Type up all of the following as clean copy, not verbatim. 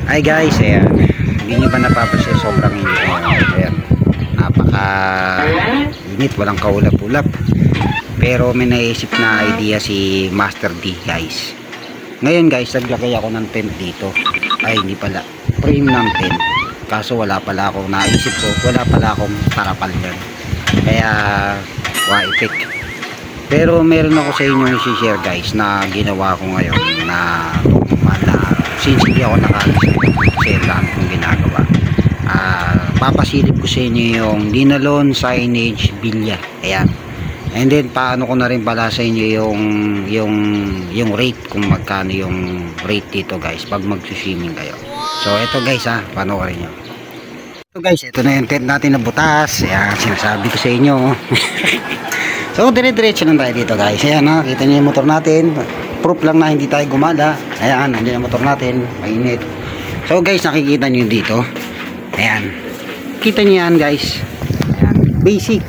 Hi guys, ayan. Hindi nyo ba napapansin sobrang init ngayon? Ayan. Napaka init, walang kaulap-ulap. Pero may naisip na idea si Master D guys. Ngayon guys, naglagay ako ng tent dito. Ay hindi pala, frame ng tent. Kaso wala pala akong naisip ko, wala pala akong parapal yan. Kaya waitik. Pero meron ako sa inyo yung share guys na ginawa ko ngayon na since hindi ako share lang kung ginagawa. Papasilip ko sa inyo yung Dinalon signage bilya. Ayan. And then paano ko na rin pala sa inyo yung rate, kung magkano yung rate dito guys pag mag-swimming kayo. So ito guys panoorin nyo. So guys, ito na yung tent natin na butas. Ayan, sinasabi ko sa inyo. So dire-diretso lang tayo dito guys. Ayan kita nyo yung motor natin. Proof lang na hindi tayo gumala. Ayan, nandiyan yung motor natin. Mainit. So guys, nakikita nyo dito. Ayan. Kita nyo yan guys. Ayan. Basic.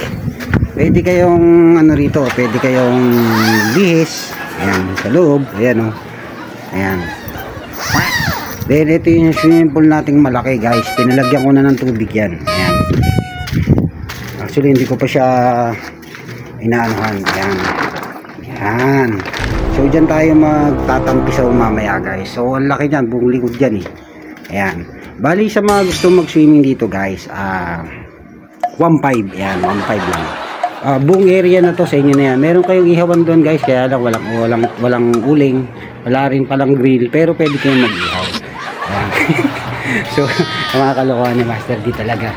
Pwede kayong rito. Pwede kayong bihis. Ayan. Sa loob. Ayan Ayan. Then ito yung swimming pool nating malaki guys. Pinalagyan ko na ng tubig yan. Ayan. Actually hindi ko pa siya inaanuhan. Ayan. Ayan. So dyan tayo magtatampisaw mamaya guys. So ang laki dyan, buong likod dyan Ayan. Bali sa mga gusto mag swimming dito guys, 1.5. Ayan, 1.5 lang. Buong area na to sa inyo na yan. Meron kayong ihawan doon guys, kaya lang walang uling, wala rin palang grill, pero pwede kayong mag-ihaw. Ayan. So mga kalokohan ni Master D talaga.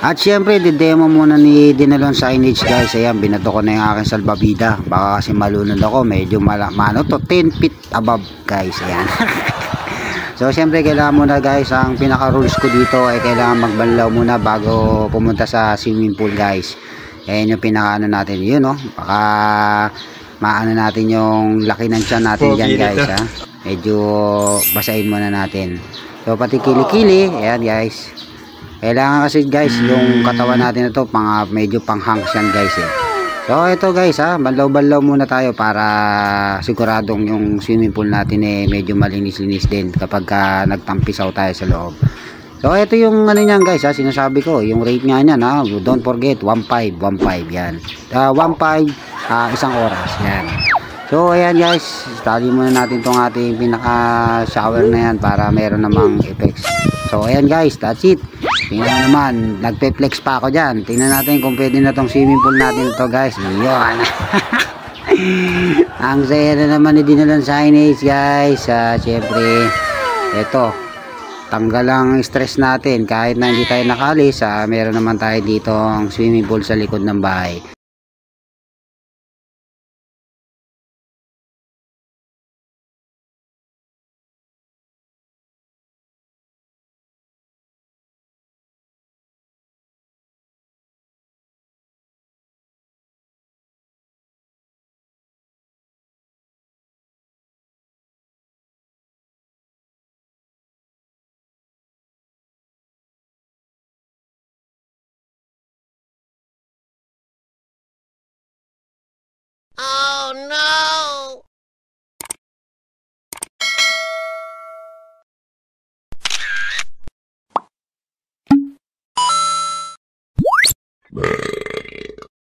At syempre, didemo muna ni Dinalon signage guys. Ayan, binato ko na yung aking salbabida. Baka kasi malunod ako. Medyo mano to, 10 feet above guys. Ayan. So syempre, kailangan muna guys, ang pinaka rules ko dito ay kailangan magbanlaw muna bago pumunta sa swimming pool guys. Ayan yung pinaka natin. Yun baka maano natin yung laki ng tiyan natin dyan guys. Medyo basahin muna natin. So pati kilikili. Ayan guys. Kailangan kasi guys yung katawan natin ito medyo pang-hangs yan guys So ito guys banlaw-banlaw muna tayo para siguradong yung swimming pool natin medyo malinis-linis din kapag nagtampisaw tayo sa loob. So ito yung niyan guys sinasabi ko, yung rate nga niyan don't forget 1.5 yan. 1.5 isang oras yan. So ayan guys, tali muna natin tong ating pinaka shower na yan para meron namang effects. So ayan guys, that's it. Tingnan naman, nagpe-flex pa ako dyan. Tingnan natin kung pwede na tong swimming pool natin ito guys. Yun. Ang saya na naman ni Dinalon signage guys. Siyempre, ito, tanggal ang stress natin. Kahit na hindi tayo nakalis, meron naman tayo dito ang swimming pool sa likod ng bahay.